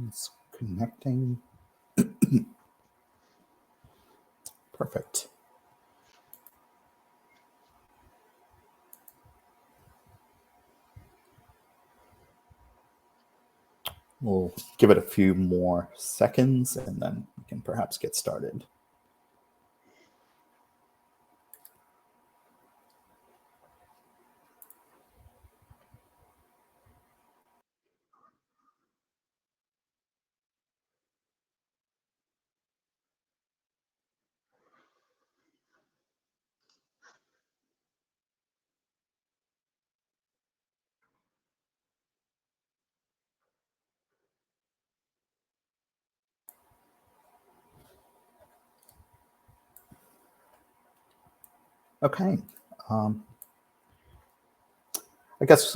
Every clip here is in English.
It's connecting. Perfect. We'll give it a few more seconds and then we can perhaps get started. Okay. I guess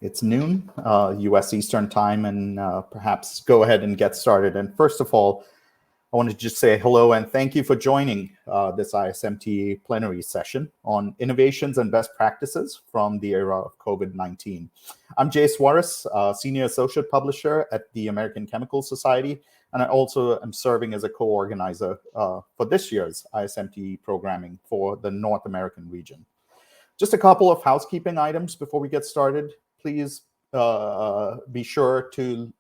it's noon, US Eastern time, and perhaps go ahead and get started. And first of all, I want to just say hello and thank you for joining this ISMT plenary session on innovations and best practices from the era of COVID-19. I'm Jay Suarez, Senior Associate Publisher at the American Chemical Society, and I also am serving as a co-organizer for this year's ISMT programming for the North American region. Just a couple of housekeeping items before we get started. Please be sure to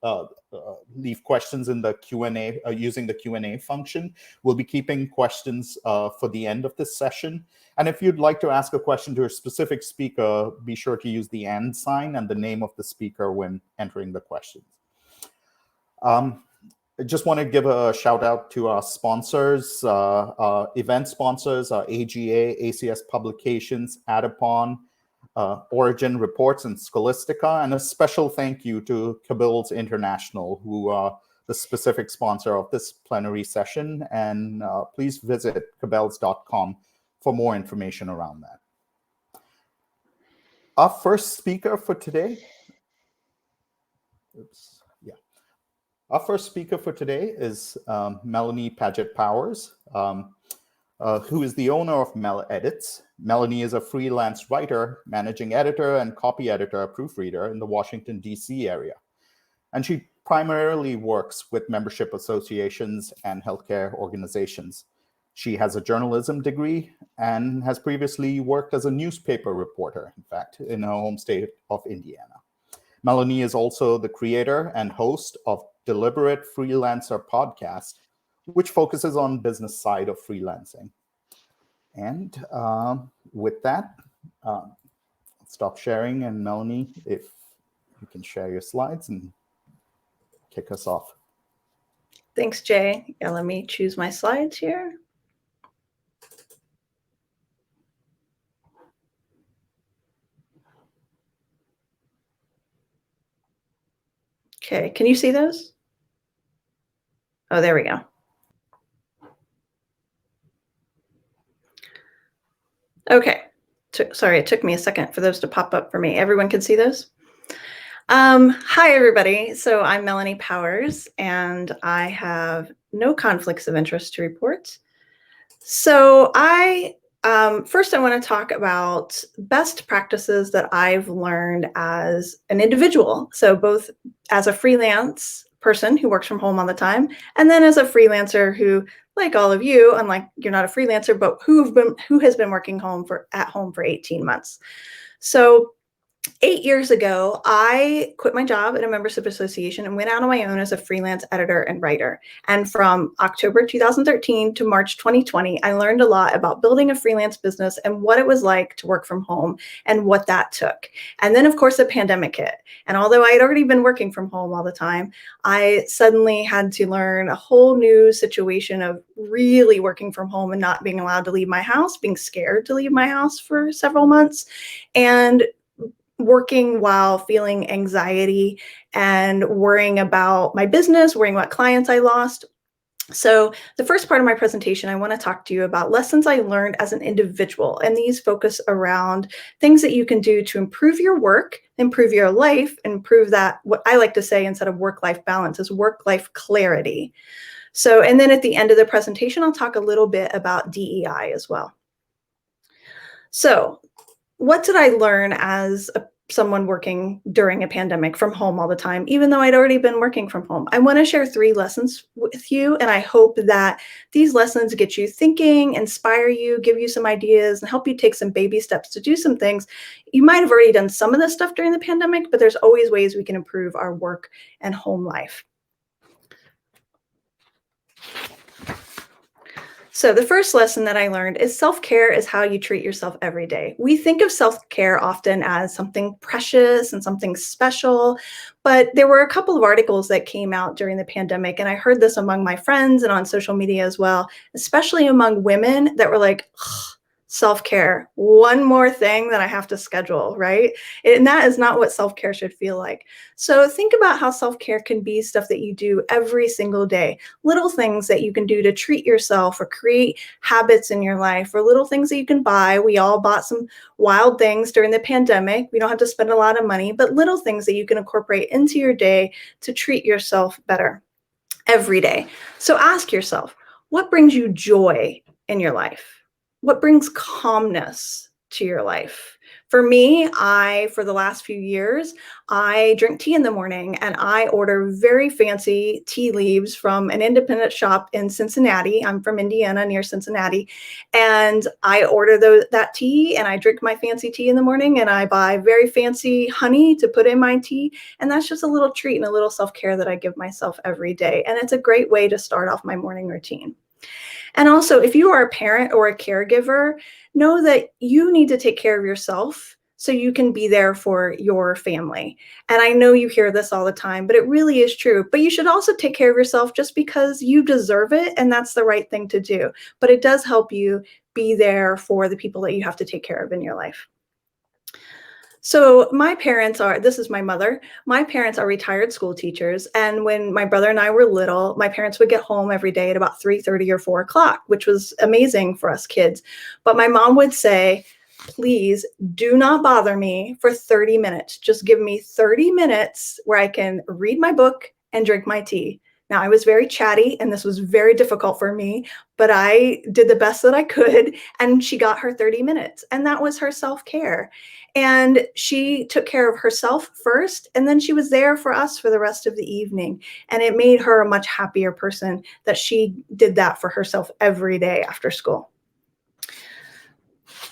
leave questions in the Q&A using the Q&A function. We'll be keeping questions for the end of this session. And if you'd like to ask a question to a specific speaker, be sure to use the and sign and the name of the speaker when entering the questions. I just want to give a shout out to our sponsors, event sponsors, AGA, ACS Publications, Adipon, Origin Reports, and Scholastica, and a special thank you to Cabela's International, who are the specific sponsor of this plenary session. And please visit cabela's.com for more information around that. Our first speaker for today, Our first speaker for today is Melanie Paget-Powers, who is the owner of Mel Edits. Melanie is a freelance writer, managing editor, and copy editor, proofreader in the Washington, D.C. area. And she primarily works with membership associations and healthcare organizations. She has a journalism degree and has previously worked as a newspaper reporter, in fact, in her home state of Indiana. Melanie is also the creator and host of Deliberate Freelancer podcast, which focuses on business side of freelancing. And with that, stop sharing. And Melanie, if you can share your slides and kick us off. Thanks, Jay. Yeah, let me choose my slides here. Okay, can you see those? Oh, there we go. Okay, sorry, it took me a second for those to pop up for me. Everyone can see those? Hi, everybody. So I'm Melanie Powers, and I have no conflicts of interest to report. So first I want to talk about best practices that I've learned as an individual. So both as a freelance person who works from home all the time, and then as a freelancer who, like all of you, unlike you're not a freelancer, but who has been working at home for 18 months. So 8 years ago, I quit my job at a membership association and went out on my own as a freelance editor and writer. And from October 2013 to March 2020, I learned a lot about building a freelance business and what it was like to work from home and what that took. And then, of course, the pandemic hit. And although I had already been working from home all the time, I suddenly had to learn a whole new situation of really working from home and not being allowed to leave my house, being scared to leave my house for several months, and working while feeling anxiety and worrying about my business, worrying what clients I lost. So the first part of my presentation, I want to talk to you about lessons I learned as an individual. And these focus around things that you can do to improve your work, improve your life, and improve that, what I like to say instead of work-life balance, is work-life clarity. So, and then at the end of the presentation, I'll talk a little bit about DEI as well. So what did I learn as someone working during a pandemic from home all the time, even though I'd already been working from home. I want to share 3 lessons with you, and I hope that these lessons get you thinking, inspire you, give you some ideas, and help you take some baby steps to do some things. You might have already done some of this stuff during the pandemic, but there's always ways we can improve our work and home life. So the first lesson that I learned is self-care is how you treat yourself every day. We think of self-care often as something precious and something special, but there were a couple of articles that came out during the pandemic, and I heard this among my friends and on social media as well, especially among women that were like, self-care, one more thing that I have to schedule, right? And that is not what self-care should feel like. So think about how self-care can be stuff that you do every single day, little things that you can do to treat yourself or create habits in your life, or little things that you can buy. We all bought some wild things during the pandemic. We don't have to spend a lot of money, but little things that you can incorporate into your day to treat yourself better every day. So ask yourself, what brings you joy in your life? What brings calmness to your life? For me, for the last few years, I drink tea in the morning, and I order very fancy tea leaves from an independent shop in Cincinnati. I'm from Indiana, near Cincinnati. And I order that tea, and I drink my fancy tea in the morning, and I buy very fancy honey to put in my tea. And that's just a little treat and a little self-care that I give myself every day. And it's a great way to start off my morning routine. And also, if you are a parent or a caregiver, know that you need to take care of yourself so you can be there for your family. And I know you hear this all the time, but it really is true. But you should also take care of yourself just because you deserve it, and that's the right thing to do. But it does help you be there for the people that you have to take care of in your life. So this is my mother. My parents are retired school teachers. And when my brother and I were little, my parents would get home every day at about 3:30 or 4 o'clock, which was amazing for us kids. But my mom would say, please do not bother me for 30 minutes. Just give me 30 minutes where I can read my book and drink my tea. Now, I was very chatty, and this was very difficult for me, but I did the best that I could, and she got her 30 minutes, and that was her self-care. And she took care of herself first, and then she was there for us for the rest of the evening. And it made her a much happier person that she did that for herself every day after school.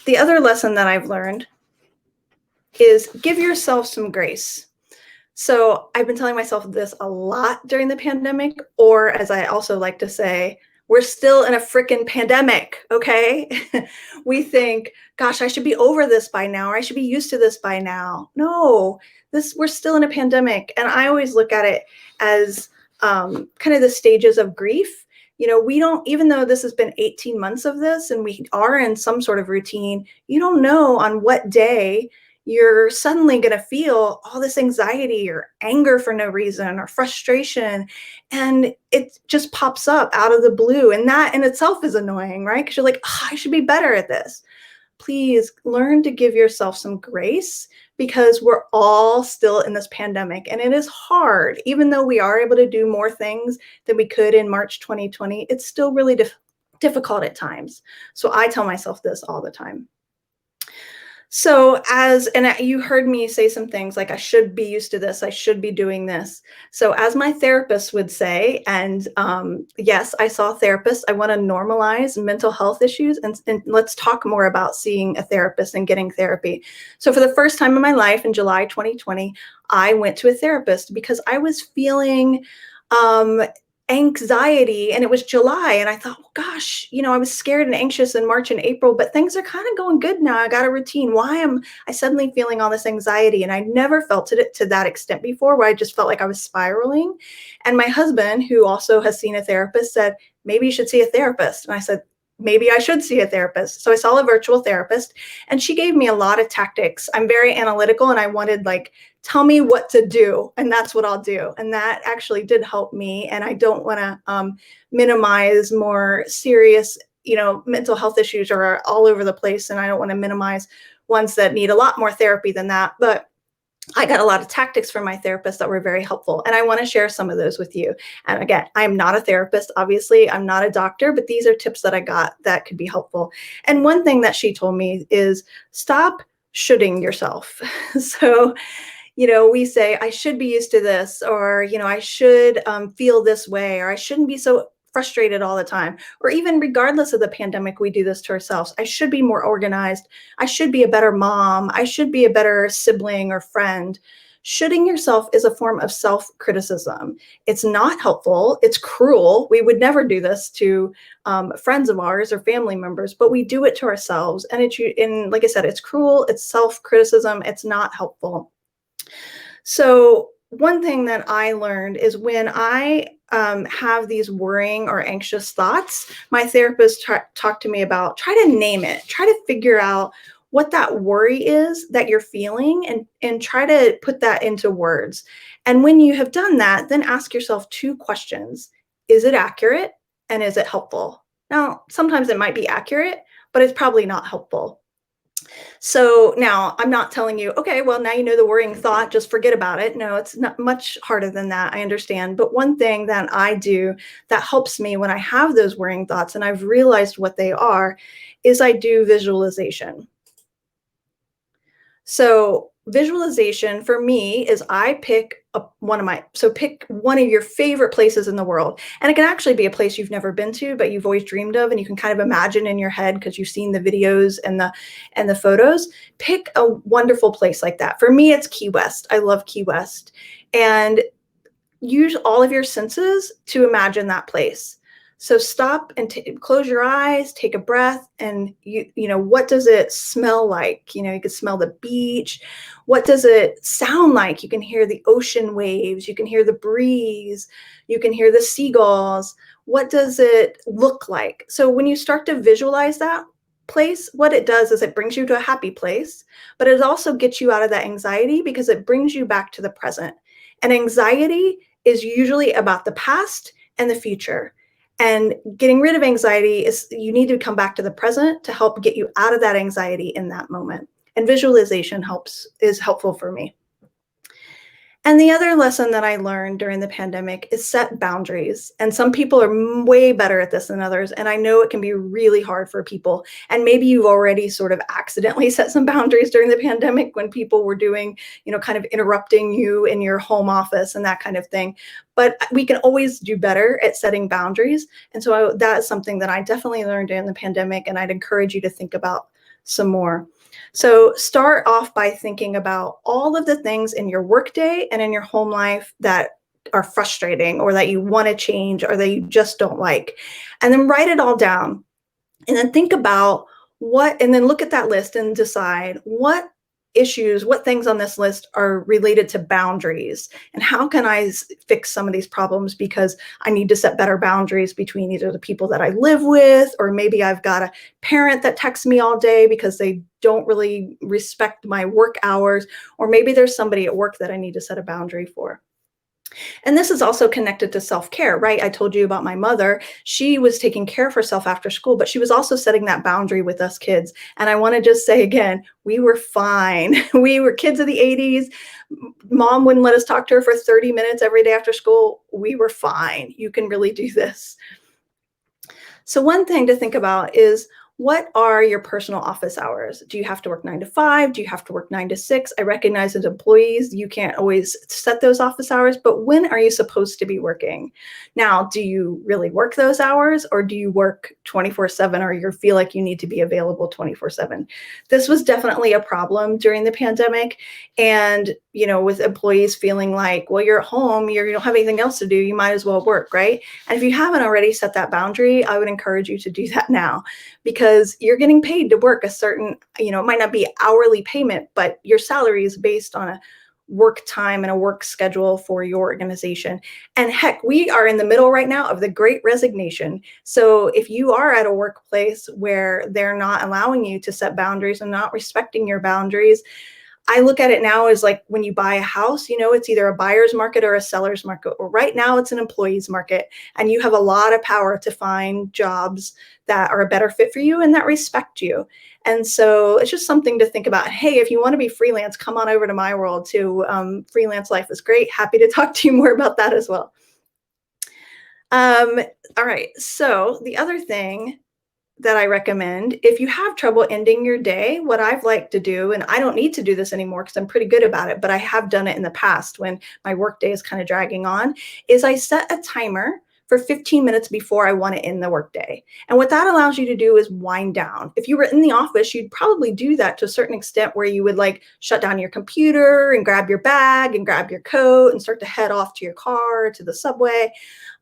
The other lesson that I've learned is give yourself some grace. So I've been telling myself this a lot during the pandemic, or as I also like to say, we're still in a freaking pandemic, okay? We think, gosh, I should be over this by now, or I should be used to this by now. No, we're still in a pandemic. And I always look at it as kind of the stages of grief. You know, we don't, even though this has been 18 months of this and we are in some sort of routine, you don't know on what day you're suddenly going to feel all this anxiety or anger for no reason or frustration. And it just pops up out of the blue. And that in itself is annoying, right? Because you're like, oh, I should be better at this. Please learn to give yourself some grace, because we're all still in this pandemic and it is hard. Even though we are able to do more things than we could in March 2020, it's still really difficult at times. So I tell myself this all the time. So you heard me say some things like, I should be used to this, I should be doing this. So as my therapist would say, and yes, I saw a therapist, I want to normalize mental health issues, and let's talk more about seeing a therapist and getting therapy. So for the first time in my life in July 2020, I went to a therapist because I was feeling anxiety, and it was July, and I thought, well, gosh, I was scared and anxious in March and April, but things are kind of going good now. I got a routine. Why am I suddenly feeling all this anxiety? And I never felt it to that extent before, where I just felt like I was spiraling. And my husband, who also has seen a therapist, said, maybe you should see a therapist. And I said, maybe I should see a therapist. So I saw a virtual therapist, and she gave me a lot of tactics. I'm very analytical, and I wanted, tell me what to do, and that's what I'll do. And that actually did help me. And I don't want to minimize more serious, mental health issues are all over the place. And I don't want to minimize ones that need a lot more therapy than that. But I got a lot of tactics from my therapist that were very helpful. And I want to share some of those with you. And again, I'm not a therapist, obviously. I'm not a doctor, but these are tips that I got that could be helpful. And one thing that she told me is stop shoulding yourself. So, we say, I should be used to this, or, I should feel this way, or I shouldn't be so frustrated all the time. Or even regardless of the pandemic, we do this to ourselves. I should be more organized. I should be a better mom. I should be a better sibling or friend. Shoulding yourself is a form of self-criticism. It's not helpful. It's cruel. We would never do this to friends of ours or family members, but we do it to ourselves. And like I said, it's cruel. It's self-criticism. It's not helpful. So one thing that I learned is when I have these worrying or anxious thoughts, my therapist talked to me about try to name it, try to figure out what that worry is that you're feeling, and try to put that into words. And when you have done that, then ask yourself 2 questions. Is it accurate? And is it helpful? Now, sometimes it might be accurate, but it's probably not helpful. So now I'm not telling you, okay, well, now you know the worrying thought, just forget about it. No, it's not much harder than that. I understand. But one thing that I do that helps me when I have those worrying thoughts and I've realized what they are is I do visualization. So visualization for me is I pick pick one of your favorite places in the world. And it can actually be a place you've never been to, but you've always dreamed of, and you can kind of imagine in your head because you've seen the videos and the photos. Pick a wonderful place like that. For me, it's Key West. I love Key West. And use all of your senses to imagine that place. So stop and close your eyes, take a breath, and what does it smell like? You can smell the beach. What does it sound like? You can hear the ocean waves. You can hear the breeze. You can hear the seagulls. What does it look like? So when you start to visualize that place, what it does is it brings you to a happy place, but it also gets you out of that anxiety because it brings you back to the present. And anxiety is usually about the past and the future. And getting rid of anxiety is you need to come back to the present to help get you out of that anxiety in that moment. And visualization is helpful for me. And the other lesson that I learned during the pandemic is set boundaries. And some people are way better at this than others. And I know it can be really hard for people. And maybe you've already sort of accidentally set some boundaries during the pandemic when people were doing, kind of interrupting you in your home office and that kind of thing. But we can always do better at setting boundaries. And so that is something that I definitely learned during the pandemic. And I'd encourage you to think about some more. So start off by thinking about all of the things in your workday and in your home life that are frustrating or that you want to change or that you just don't like. And then write it all down. And then think about and then look at that list and decide what things on this list are related to boundaries, and how can I fix some of these problems because I need to set better boundaries between either the people that I live with, or maybe I've got a parent that texts me all day because they don't really respect my work hours, or maybe there's somebody at work that I need to set a boundary for. And this is also connected to self-care, right? I told you about my mother. She was taking care of herself after school, but she was also setting that boundary with us kids. And I want to just say again, we were fine. We were kids of the 80s. Mom wouldn't let us talk to her for 30 minutes every day after school. We were fine. You can really do this. So one thing to think about is, what are your personal office hours? Do you have to work 9 to 5? Do you have to work 9 to 6? I recognize as employees, you can't always set those office hours, but when are you supposed to be working? Now, do you really work those hours, or do you work 24/7, or you feel like you need to be available 24/7? This was definitely a problem during the pandemic. And, with employees feeling like, well, you're at home, you don't have anything else to do, you might as well work, right? And if you haven't already set that boundary, I would encourage you to do that now, because you're getting paid to work a certain, it might not be hourly payment, but your salary is based on a work time and a work schedule for your organization. And heck, we are in the middle right now of the Great Resignation. So if you are at a workplace where they're not allowing you to set boundaries and not respecting your boundaries, I look at it now as like when you buy a house, it's either a buyer's market or a seller's market. Or right now it's an employee's market, and you have a lot of power to find jobs that are a better fit for you and that respect you. And so it's just something to think about. Hey, if you want to be freelance, come on over to my world too. Freelance life is great. Happy to talk to you more about that as well. All right. So the other thing that I recommend, if you have trouble ending your day, what I've liked to do, and I don't need to do this anymore because I'm pretty good about it, but I have done it in the past when my workday is kind of dragging on, is I set a timer for 15 minutes before I want to end the workday. And what that allows you to do is wind down. If you were in the office, you'd probably do that to a certain extent where you would like shut down your computer and grab your bag and grab your coat and start to head off to your car, to the subway.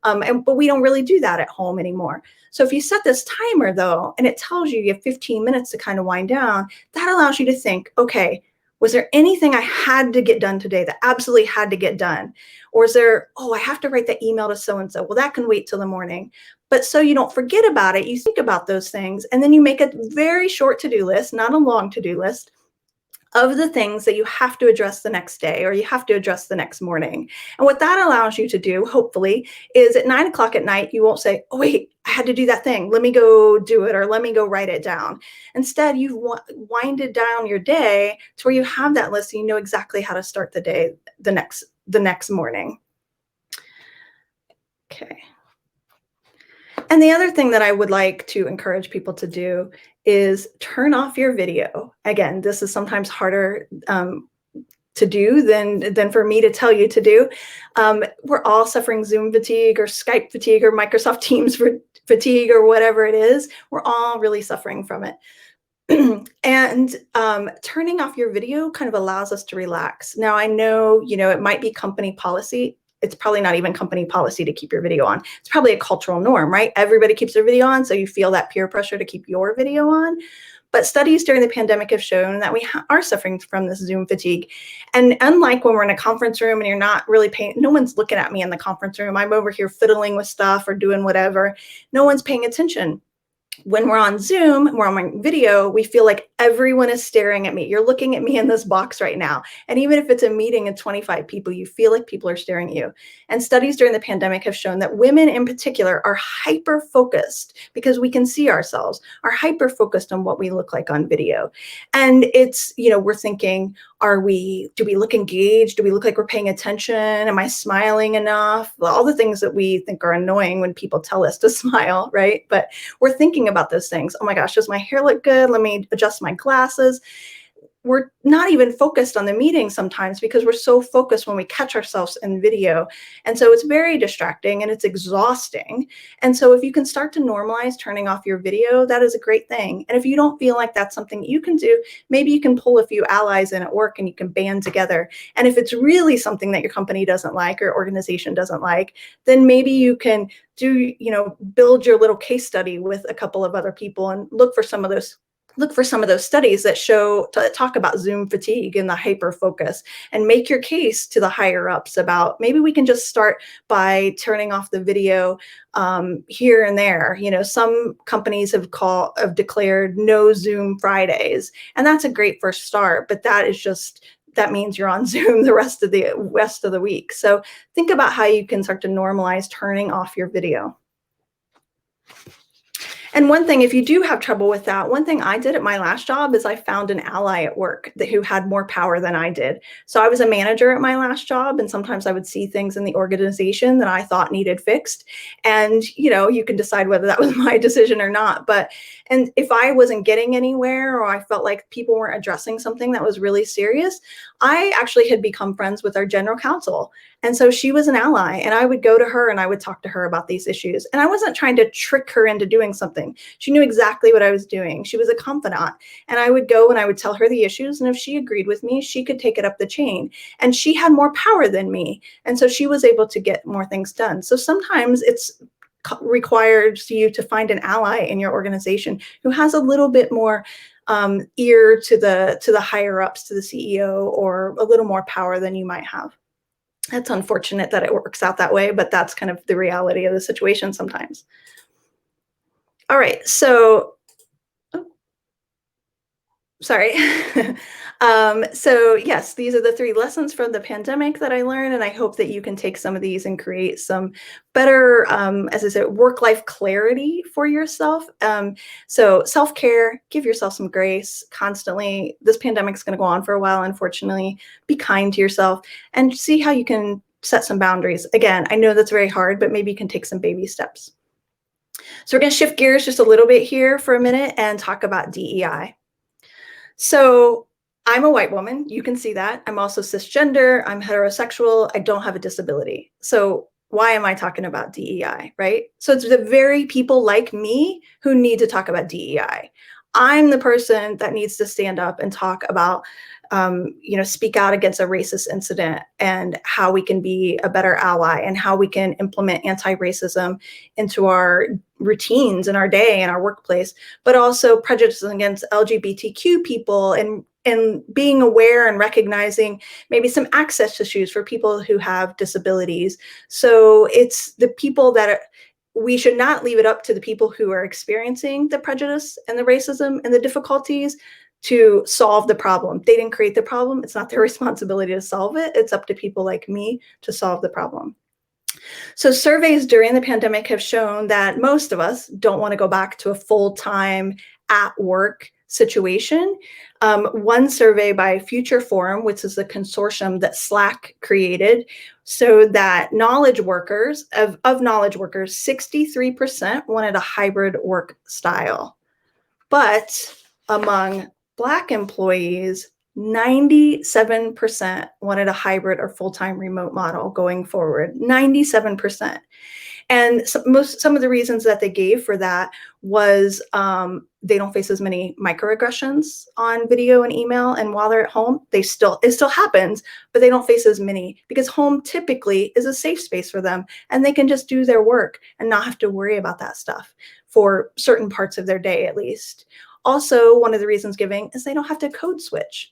But we don't really do that at home anymore. So if you set this timer though, and it tells you have 15 minutes to kind of wind down, that allows you to think, okay, was there anything I had to get done today that absolutely had to get done? Or is there, oh, I have to write that email to so-and-so. Well, that can wait till the morning. But so you don't forget about it, you think about those things, and then you make a very short to-do list, not a long to-do list, of the things that you have to address the next day or you have to address the next morning. And what that allows you to do, hopefully, is at 9 o'clock at night, you won't say, oh, wait, I had to do that thing. Let me go do it, or let me go write it down. Instead, you've winded down your day to where you have that list and you know exactly how to start the day the next morning. Okay. And the other thing that I would like to encourage people to do is turn off your video. Again, this is sometimes harder to do than for me to tell you to do. We're all suffering Zoom fatigue or Skype fatigue or Microsoft Teams fatigue or whatever it is. We're all really suffering from it. And turning off your video kind of allows us to relax. Now, I know, it might be company policy. It's probably not even company policy to keep your video on. It's probably a cultural norm, right? Everybody keeps their video on, so you feel that peer pressure to keep your video on. But studies during the pandemic have shown that we are suffering from this Zoom fatigue. And unlike when we're in a conference room and you're not really paying, no one's looking at me in the conference room. I'm over here fiddling with stuff or doing whatever. No one's paying attention. When we're on Zoom, we're on video, we feel like everyone is staring at me. You're looking at me in this box right now. And even if it's a meeting of 25 people, you feel like people are staring at you. And studies during the pandemic have shown that women in particular are hyper-focused because we can see ourselves, are hyper-focused on what we look like on video. And it's, we're thinking, do we look engaged? Do we look like we're paying attention? Am I smiling enough? Well, all the things that we think are annoying when people tell us to smile, right? But we're thinking about those things. Oh my gosh, does my hair look good? Let me adjust my glasses. We're not even focused on the meeting sometimes because we're so focused when we catch ourselves in video. And so it's very distracting and it's exhausting. And so if you can start to normalize turning off your video, that is a great thing. And if you don't feel like that's something you can do, maybe you can pull a few allies in at work and you can band together. And if it's really something that your company doesn't like or organization doesn't like, then maybe you can build your little case study with a couple of other people and look for some of those studies that talk about Zoom fatigue and the hyper focus, and make your case to the higher ups about maybe we can just start by turning off the video here and there. Some companies have declared no Zoom Fridays, and that's a great first start, but that means you're on Zoom the rest of the week. So think about how you can start to normalize turning off your video. And one thing, if you do have trouble with that, one thing I did at my last job is I found an ally at work who had more power than I did. So I was a manager at my last job, and sometimes I would see things in the organization that I thought needed fixed. And, you can decide whether that was my decision or not. And if I wasn't getting anywhere, or I felt like people weren't addressing something that was really serious, I actually had become friends with our general counsel. And so she was an ally, and I would go to her and I would talk to her about these issues. And I wasn't trying to trick her into doing something. She knew exactly what I was doing. She was a confidant. And I would go and I would tell her the issues. And if she agreed with me, she could take it up the chain. And she had more power than me. And so she was able to get more things done. So sometimes it's requires you to find an ally in your organization who has a little bit more ear to the higher ups, to the CEO, or a little more power than you might have. That's unfortunate that it works out that way, but that's kind of the reality of the situation sometimes. All right, so, sorry. So yes, these are the 3 lessons from the pandemic that I learned, and I hope that you can take some of these and create some better, as I said, work-life clarity for yourself. So self-care, give yourself some grace constantly. This pandemic is going to go on for a while, unfortunately. Be kind to yourself and see how you can set some boundaries. Again, I know that's very hard, but maybe you can take some baby steps. So we're going to shift gears just a little bit here for a minute and talk about DEI. So I'm a white woman. You can see that. I'm also cisgender. I'm heterosexual. I don't have a disability. So why am I talking about DEI, right? So it's the very people like me who need to talk about DEI. I'm the person that needs to stand up and talk about, speak out against a racist incident and how we can be a better ally and how we can implement anti-racism into our routines in our day and our workplace, but also prejudices against LGBTQ people and being aware and recognizing maybe some access issues for people who have disabilities. So it's the people that we should not leave it up to the people who are experiencing the prejudice and the racism and the difficulties to solve the problem. They didn't create the problem. It's not their responsibility to solve it. It's up to people like me to solve the problem. So surveys during the pandemic have shown that most of us don't want to go back to a full-time at work situation. One survey by Future Forum, which is a consortium that Slack created, so that knowledge workers, of knowledge workers, 63% wanted a hybrid work style. But among Black employees, 97% wanted a hybrid or full-time remote model going forward, 97%. And some of the reasons that they gave for that was they don't face as many microaggressions on video and email, and while they're at home, it still happens, but they don't face as many because home typically is a safe space for them, and they can just do their work and not have to worry about that stuff for certain parts of their day at least. Also, one of the reasons given is they don't have to code switch.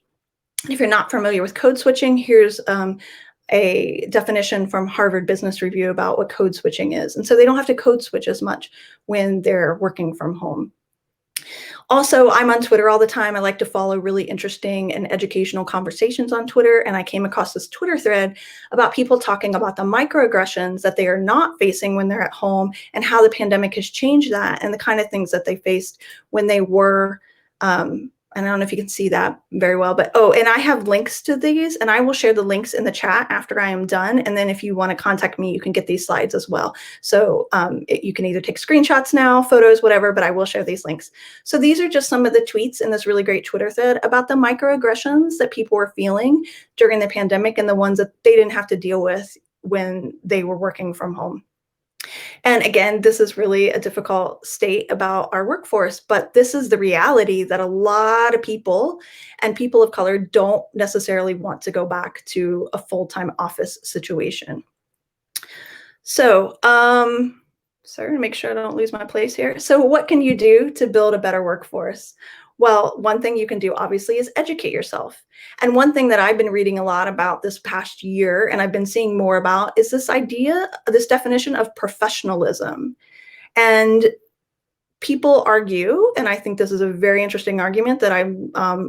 If you're not familiar with code switching, here's a definition from Harvard Business Review about what code switching is. And so they don't have to code switch as much when they're working from home. Also, I'm on Twitter all the time. I like to follow really interesting and educational conversations on Twitter. And I came across this Twitter thread about people talking about the microaggressions that they are not facing when they're at home and how the pandemic has changed that and the kind of things that they faced when they were and I don't know if you can see that very well, but and I have links to these, and I will share the links in the chat after I am done. And then if you want to contact me, you can get these slides as well. So you can either take screenshots now, photos, whatever, but I will share these links. So these are just some of the tweets in this really great Twitter thread about the microaggressions that people were feeling during the pandemic and the ones that they didn't have to deal with when they were working from home. And again, this is really a difficult state about our workforce, but this is the reality that a lot of people and people of color don't necessarily want to go back to a full-time office situation. So, sorry to make sure I don't lose my place here. So what can you do to build a better workforce? Well, one thing you can do, obviously, is educate yourself. And one thing that I've been reading a lot about this past year, and I've been seeing more about, is this idea, this definition of professionalism. And people argue, and I think this is a very interesting argument that I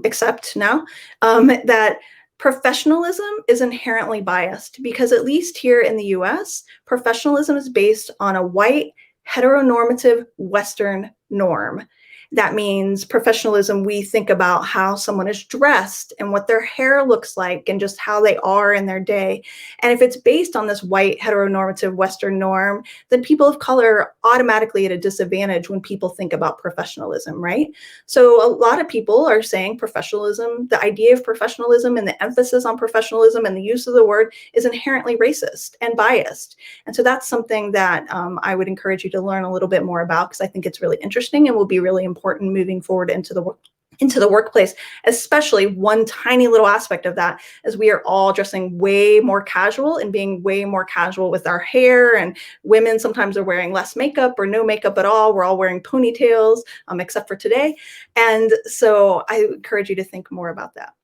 accept now, that professionalism is inherently biased because at least here in the US, professionalism is based on a white, heteronormative Western norm. That means professionalism, we think about how someone is dressed and what their hair looks like and just how they are in their day. And if it's based on this white heteronormative Western norm, then people of color are automatically at a disadvantage when people think about professionalism, right? So a lot of people are saying professionalism, the idea of professionalism and the emphasis on professionalism and the use of the word is inherently racist and biased. And so that's something that I would encourage you to learn a little bit more about because I think it's really interesting and will be really important moving forward into the workplace, especially one tiny little aspect of that is we are all dressing way more casual and being way more casual with our hair, and women sometimes are wearing less makeup or no makeup at all. We're all wearing ponytails, except for today. And so I encourage you to think more about that.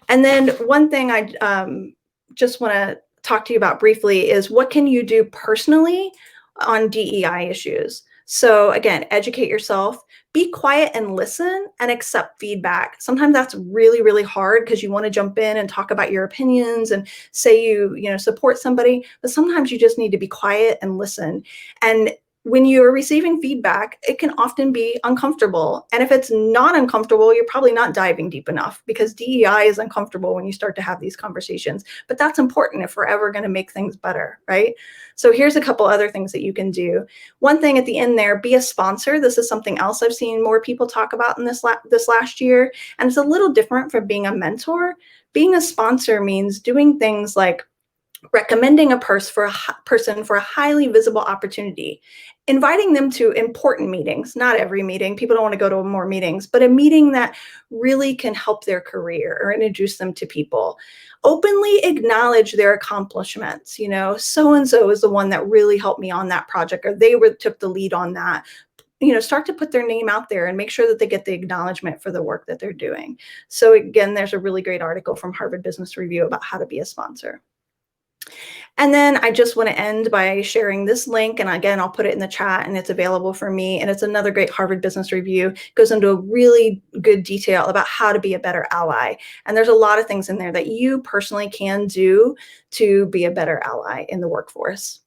And then one thing I just want to talk to you about briefly is what can you do personally on DEI issues? So again, educate yourself, be quiet and listen and accept feedback. Sometimes that's really, really hard because you want to jump in and talk about your opinions and say you support somebody, but sometimes you just need to be quiet and listen. And when you're receiving feedback, it can often be uncomfortable. And if it's not uncomfortable, you're probably not diving deep enough, because DEI is uncomfortable when you start to have these conversations. But that's important if we're ever going to make things better, right? So here's a couple other things that you can do. One thing at the end there, be a sponsor. This is something else I've seen more people talk about in this last year. And it's a little different from being a mentor. Being a sponsor means doing things like recommending a person for a highly visible opportunity, inviting them to important meetings, not every meeting, people don't want to go to more meetings, but a meeting that really can help their career or introduce them to people. Openly acknowledge their accomplishments. You know, so-and-so is the one that really helped me on that project, or they took the lead on that. You know, start to put their name out there and make sure that they get the acknowledgement for the work that they're doing. So again, there's a really great article from Harvard Business Review about how to be a sponsor. And then I just want to end by sharing this link. And again, I'll put it in the chat, and it's available for me. And it's another great Harvard Business Review. It goes into a really good detail about how to be a better ally. And there's a lot of things in there that you personally can do to be a better ally in the workforce.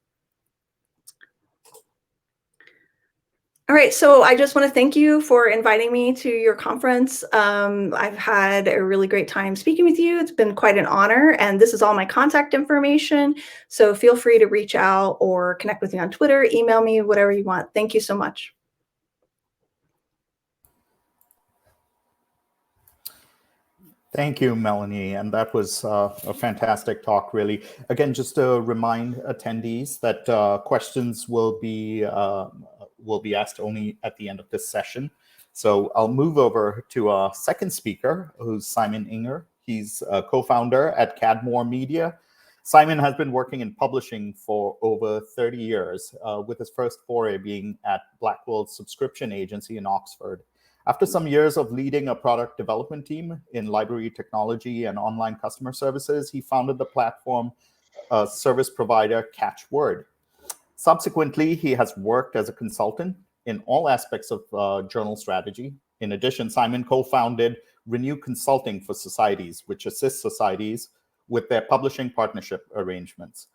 All right, so I just want to thank you for inviting me to your conference. I've had a really great time speaking with you. It's been quite an honor, and this is all my contact information. So feel free to reach out or connect with me on Twitter, email me, whatever you want. Thank you so much. Thank you, Melanie. And that was a fantastic talk, really. Again, just to remind attendees that questions will be asked only at the end of this session. So I'll move over to our second speaker, who's Simon Inger. He's a co-founder at Cadmore Media. Simon has been working in publishing for over 30 years, with his first foray being at Blackwell's subscription agency in Oxford. After some years of leading a product development team in library technology and online customer services, he founded the platform service provider Catchword. Subsequently, he has worked as a consultant in all aspects of journal strategy. In addition, Simon co-founded Renew Consulting for Societies, which assists societies with their publishing partnership arrangements.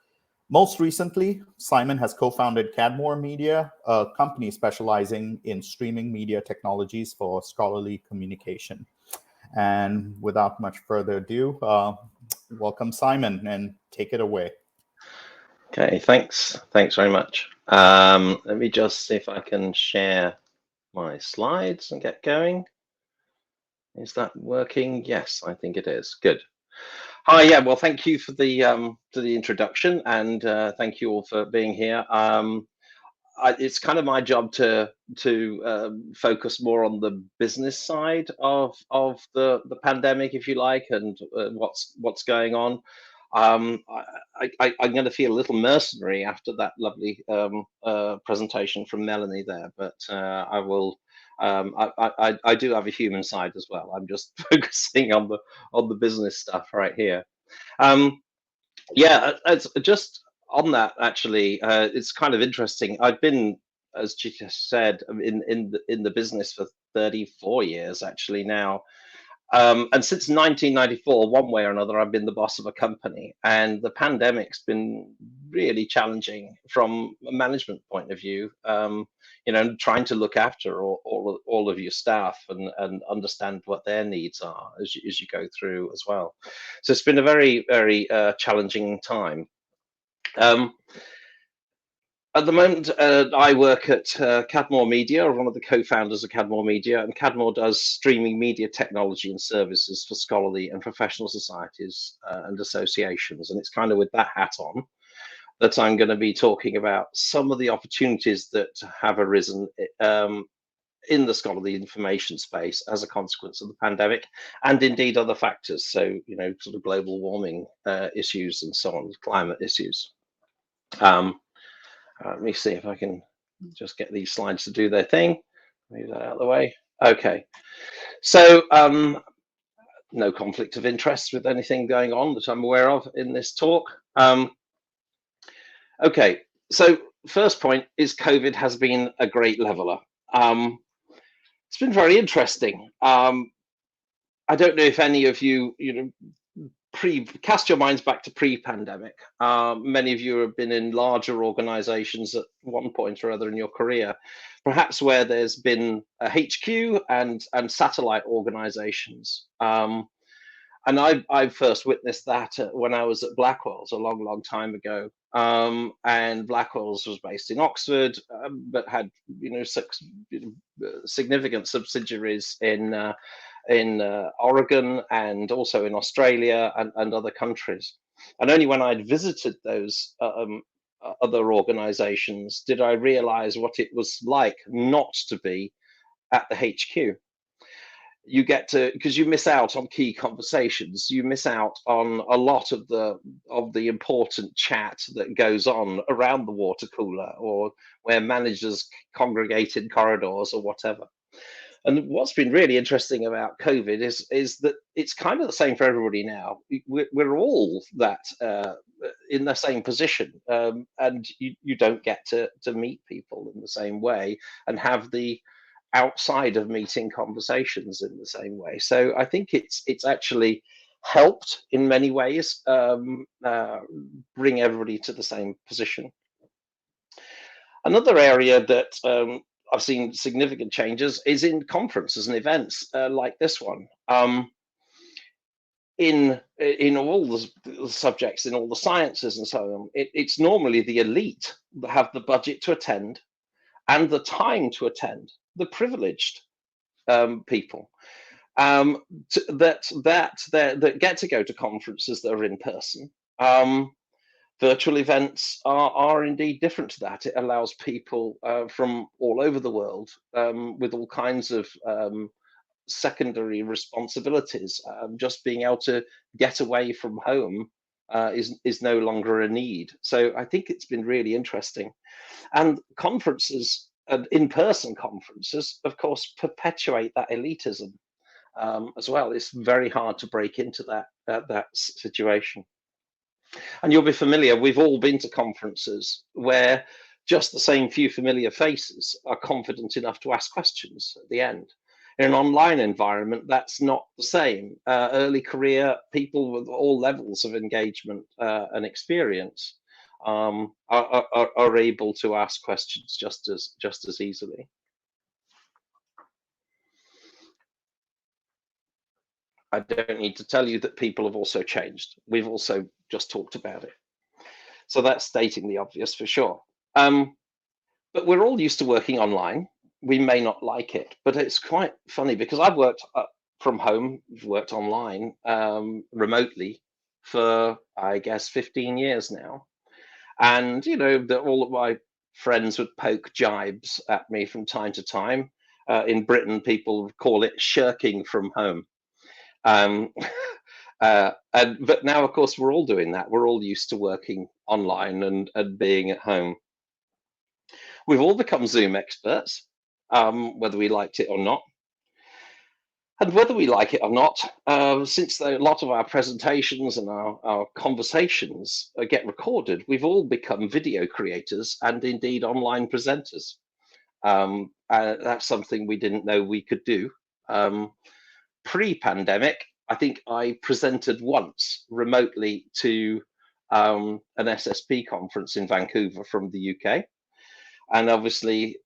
Most recently, Simon has co-founded Cadmore Media, a company specializing in streaming media technologies for scholarly communication. And without much further ado, welcome, Simon, and take it away. Okay, thanks very much. Let me just see if I can share my slides and get going. Is that working? Yes, I think it is. Good. Hi, yeah, well, thank you for the introduction, and thank you all for being here. It's kind of my job to focus more on the business side of the pandemic, if you like, and what's going on. I'm going to feel a little mercenary after that lovely presentation from Melanie there, but I will. I do have a human side as well. I'm just focusing on the business stuff right here. Yeah, it's just on that actually. It's kind of interesting. I've been, as Chica said, in the business for 34 years actually now. And since 1994, one way or another, I've been the boss of a company, and the pandemic's been really challenging from a management point of view. You know, trying to look after all of your staff and understand what their needs are as you go through as well. So it's been a very, very challenging time. At the moment, I work at Cadmore Media, one of the co-founders of Cadmore Media, and Cadmore does streaming media technology and services for scholarly and professional societies and associations. And it's kind of with that hat on that I'm going to be talking about some of the opportunities that have arisen in the scholarly information space as a consequence of the pandemic, and indeed other factors. So, you know, sort of global warming issues and so on, climate issues. Let me see if I can just get these slides to do their thing. Move that out of the way. Okay. So no conflict of interest with anything going on that I'm aware of in this talk. Okay. So first point is COVID has been a great leveler. It's been very interesting. I don't know if any of you cast your minds back to pre-pandemic. Many of you have been in larger organizations at one point or other in your career, perhaps where there's been a HQ and satellite organizations. And I first witnessed that when I was at Blackwell's a long time ago. And Blackwell's was based in Oxford, but had significant subsidiaries in Oregon and also in Australia and other countries. And only when I'd visited those other organizations did I realize what it was like not to be at the HQ. You get to, because you miss out on key conversations, you miss out on a lot of the important chat that goes on around the water cooler or where managers congregate in corridors or whatever. And what's been really interesting about COVID is that it's kind of the same for everybody now. We're all that in the same position, and you don't get to meet people in the same way and have the outside of meeting conversations in the same way. So I think it's actually helped in many ways bring everybody to the same position. Another area that I've seen significant changes is in conferences and events like this one. In all the subjects, in all the sciences and so on, it's normally the elite that have the budget to attend and the time to attend, the privileged people that get to go to conferences that are in person. Virtual events are indeed different to that. It allows people from all over the world with all kinds of secondary responsibilities. Just being able to get away from home is no longer a need. So I think it's been really interesting. And conferences, in-person conferences, of course, perpetuate that elitism as well. It's very hard to break into that situation. And you'll be familiar, we've all been to conferences where just the same few familiar faces are confident enough to ask questions at the end. In an online environment, that's not the same. Early career people with all levels of engagement and experience are able to ask questions just as easily. I don't need to tell you that people have also changed. We've also just talked about it. So that's stating the obvious for sure. But we're all used to working online. We may not like it, but it's quite funny because I've worked from home, worked online remotely for, I guess, 15 years now. And, all of my friends would poke jibes at me from time to time. In Britain, people call it shirking from home. But now, of course, we're all doing that. We're all used to working online and being at home. We've all become Zoom experts, whether we liked it or not. And whether we like it or not, since a lot of our presentations and our conversations get recorded, we've all become video creators and indeed online presenters. That's something we didn't know we could do. Pre-pandemic, I think I presented once remotely to an SSP conference in Vancouver from the UK. And obviously,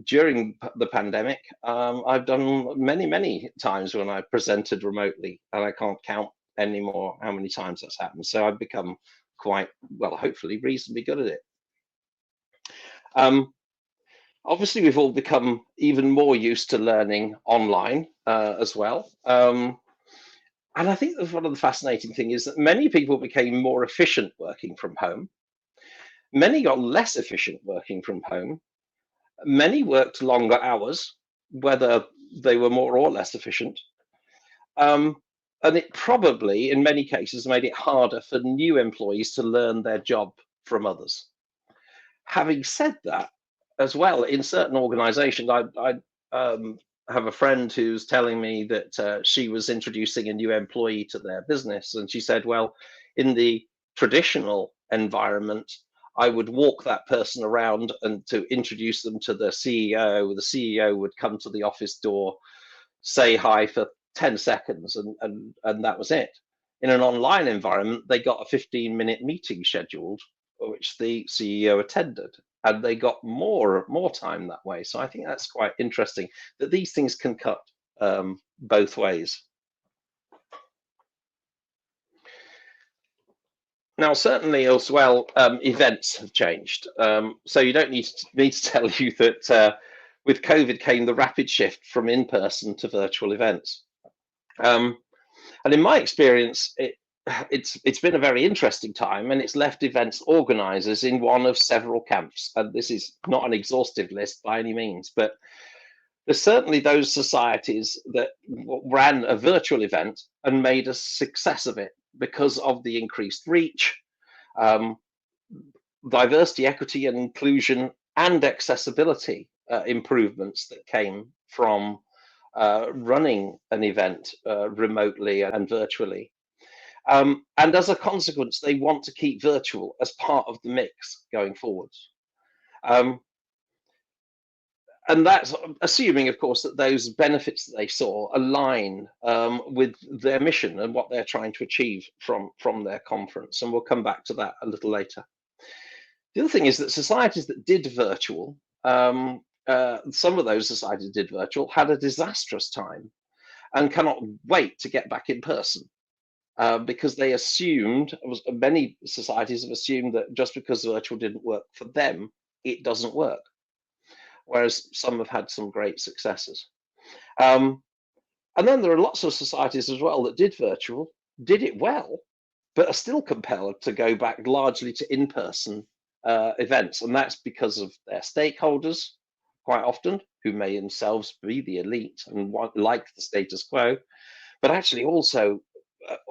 during the pandemic, I've done many times when I presented remotely, and I can't count anymore how many times that's happened. So I've become quite, well, hopefully reasonably good at it. Obviously, we've all become even more used to learning online as well. And I think that one of the fascinating things is that many people became more efficient working from home. Many got less efficient working from home. Many worked longer hours, whether they were more or less efficient. And it probably, in many cases, made it harder for new employees to learn their job from others. Having said that, as well, in certain organizations, I have a friend who's telling me that she was introducing a new employee to their business. And she said, well, in the traditional environment, I would walk that person around and to introduce them to the CEO. The CEO would come to the office door, say hi for 10 seconds, and that was it. in an online environment, they got a 15-minute meeting scheduled, which the CEO attended, and they got more time that way. So I think that's quite interesting that these things can cut both ways. Now, certainly as well, events have changed. So you don't need me to tell you that with COVID came the rapid shift from in-person to virtual events. And in my experience, it's been a very interesting time, and it's left events organizers in one of several camps. And this is not an exhaustive list by any means, but there's certainly those societies that ran a virtual event and made a success of it because of the increased reach, diversity, equity, and inclusion, and accessibility improvements that came from running an event remotely and virtually. And as a consequence, they want to keep virtual as part of the mix going forwards. And that's assuming, of course, that those benefits that they saw align with their mission and what they're trying to achieve from their conference. And we'll come back to that a little later. The other thing is that societies that did virtual, some of those societies that did virtual had a disastrous time and cannot wait to get back in person. Because they assumed, many societies have assumed that just because virtual didn't work for them, it doesn't work. Whereas some have had some great successes. And then there are lots of societies as well that did virtual, did it well, but are still compelled to go back largely to in-person events. And that's because of their stakeholders, quite often, who may themselves be the elite and like the status quo, but actually also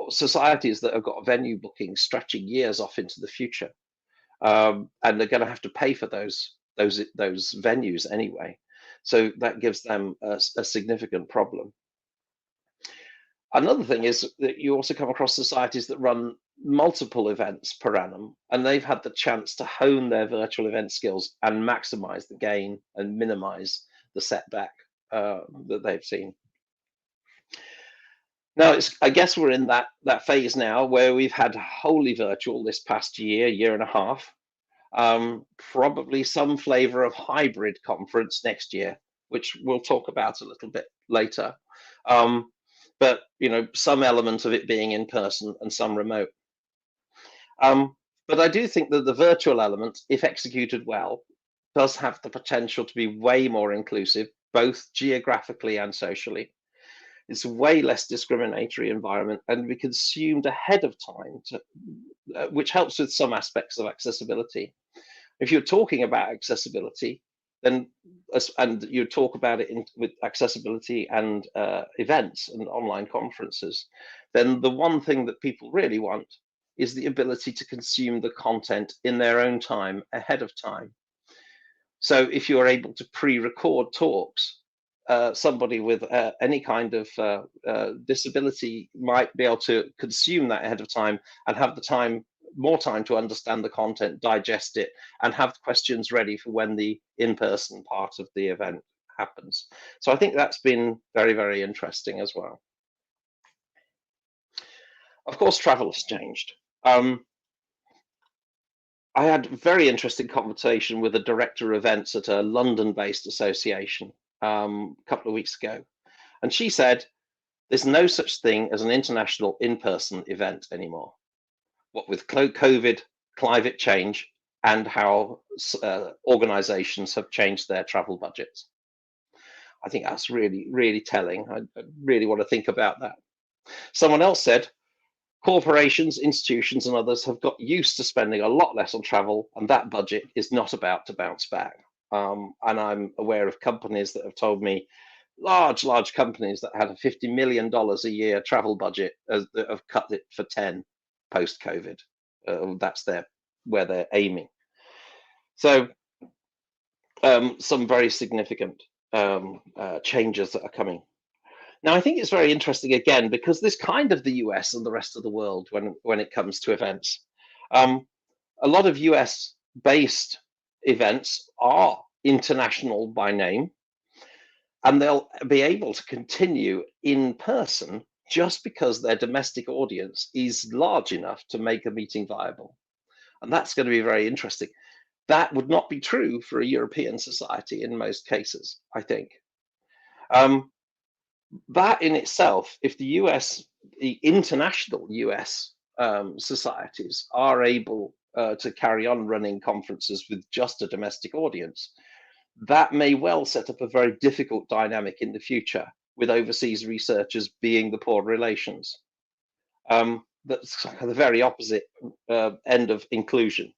societies that have got venue bookings stretching years off into the future, and they're going to have to pay for those venues anyway. So that gives them a significant problem. Another thing is that you also come across societies that run multiple events per annum, and they've had the chance to hone their virtual event skills and maximize the gain and minimize the setback that they've seen. Now, I guess we're in that phase now where we've had wholly virtual this past year and a half, probably some flavor of hybrid conference next year, which we'll talk about a little bit later. But some element of it being in person and some remote. But I do think that the virtual element, if executed well, does have the potential to be way more inclusive, both geographically and socially. It's a way less discriminatory environment and be consumed ahead of time, which helps with some aspects of accessibility. If you're talking about accessibility, then and you talk about it with accessibility and events and online conferences, then the one thing that people really want is the ability to consume the content in their own time ahead of time. So if you're able to pre-record talks, somebody with any kind of disability might be able to consume that ahead of time and have more time to understand the content, digest it, and have questions ready for when the in-person part of the event happens. So I think that's been very, very interesting as well. Of course, travel has changed. I had a very interesting conversation with a director of events at a London-based association a couple of weeks ago. And she said, there's no such thing as an international in-person event anymore. What with COVID, climate change, and how organizations have changed their travel budgets. I think that's really, really telling. I really want to think about that. Someone else said, corporations, institutions, and others have got used to spending a lot less on travel, and that budget is not about to bounce back. And I'm aware of companies that have told me, large companies that had a $50 million a year travel budget that have cut it for 10 post-COVID. That's where they're aiming. So some very significant changes that are coming. Now, I think it's very interesting, again, because this kind of the US and the rest of the world when it comes to events. A lot of US-based events are international by name, and they'll be able to continue in person just because their domestic audience is large enough to make a meeting viable. And that's going to be very interesting. That would not be true for a European society in most cases, I think. That in itself, if the international US societies are able to carry on running conferences with just a domestic audience, that may well set up a very difficult dynamic in the future, with overseas researchers being the poor relations. That's the very opposite end of inclusion.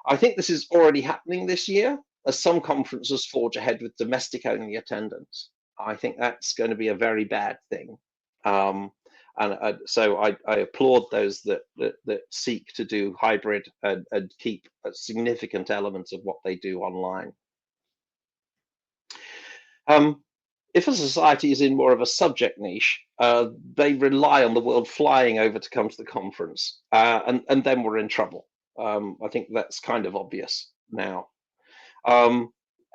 I think this is already happening this year, as some conferences forge ahead with domestic-only attendance. I think that's going to be a very bad thing. So I applaud those that seek to do hybrid and keep a significant element of what they do online. If a society is in more of a subject niche, they rely on the world flying over to come to the conference, and then we're in trouble. I think that's kind of obvious now.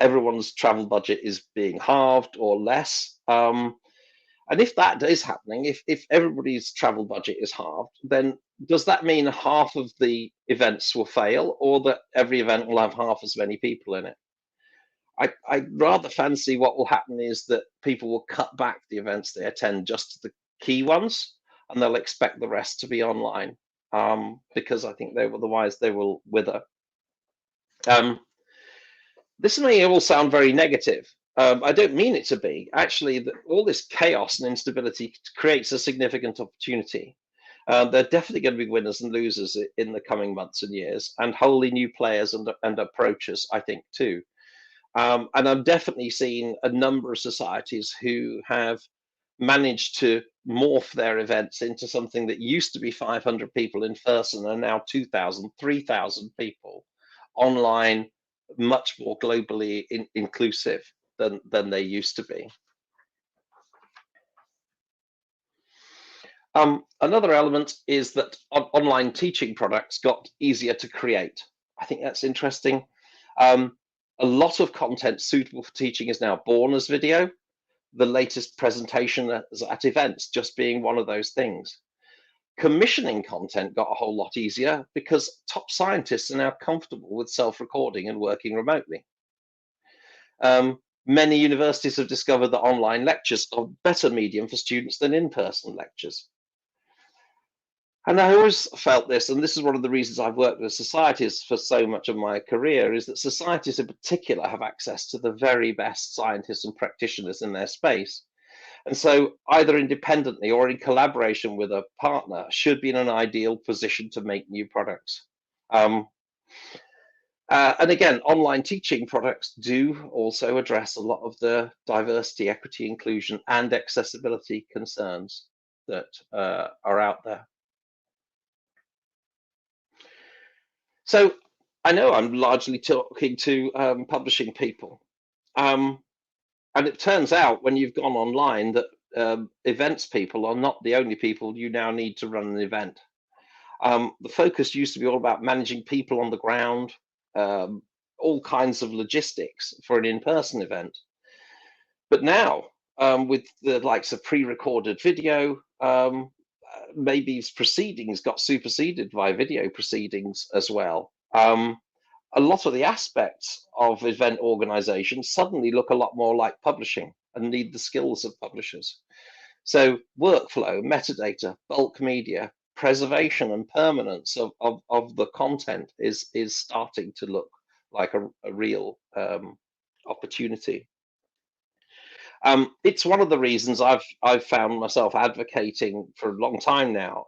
Everyone's travel budget is being halved or less. And if that is happening, if everybody's travel budget is halved, then does that mean half of the events will fail, or that every event will have half as many people in it? I'd rather fancy what will happen is that people will cut back the events they attend just to the key ones, and they'll expect the rest to be online, because I think otherwise they will wither. This may all sound very negative. I don't mean it to be. Actually, all this chaos and instability creates a significant opportunity. There are definitely going to be winners and losers in the coming months and years, and wholly new players and approaches, I think, too. And I've definitely seen a number of societies who have managed to morph their events into something that used to be 500 people in person and now 2,000, 3,000 people online, much more globally inclusive than they used to be. Another element is that online teaching products got easier to create. I think that's interesting. A lot of content suitable for teaching is now born as video, the latest presentation at events just being one of those things. Commissioning content got a whole lot easier because top scientists are now comfortable with self-recording and working remotely. Many universities have discovered that online lectures are a better medium for students than in-person lectures. And I always felt this, and this is one of the reasons I've worked with societies for so much of my career, is that societies in particular have access to the very best scientists and practitioners in their space. And so either independently or in collaboration with a partner should be in an ideal position to make new products. And again, online teaching products do also address a lot of the diversity, equity, inclusion, and accessibility concerns that are out there. So I know I'm largely talking to publishing people. And it turns out when you've gone online that events people are not the only people you now need to run an event. The focus used to be all about managing people on the ground, all kinds of logistics for an in-person event. But now, with the likes of pre-recorded video, maybe proceedings got superseded by video proceedings as well. A lot of the aspects of event organization suddenly look a lot more like publishing and need the skills of publishers. So workflow, metadata, bulk media, preservation and permanence of the content is starting to look like a real opportunity. It's one of the reasons I've found myself advocating for a long time now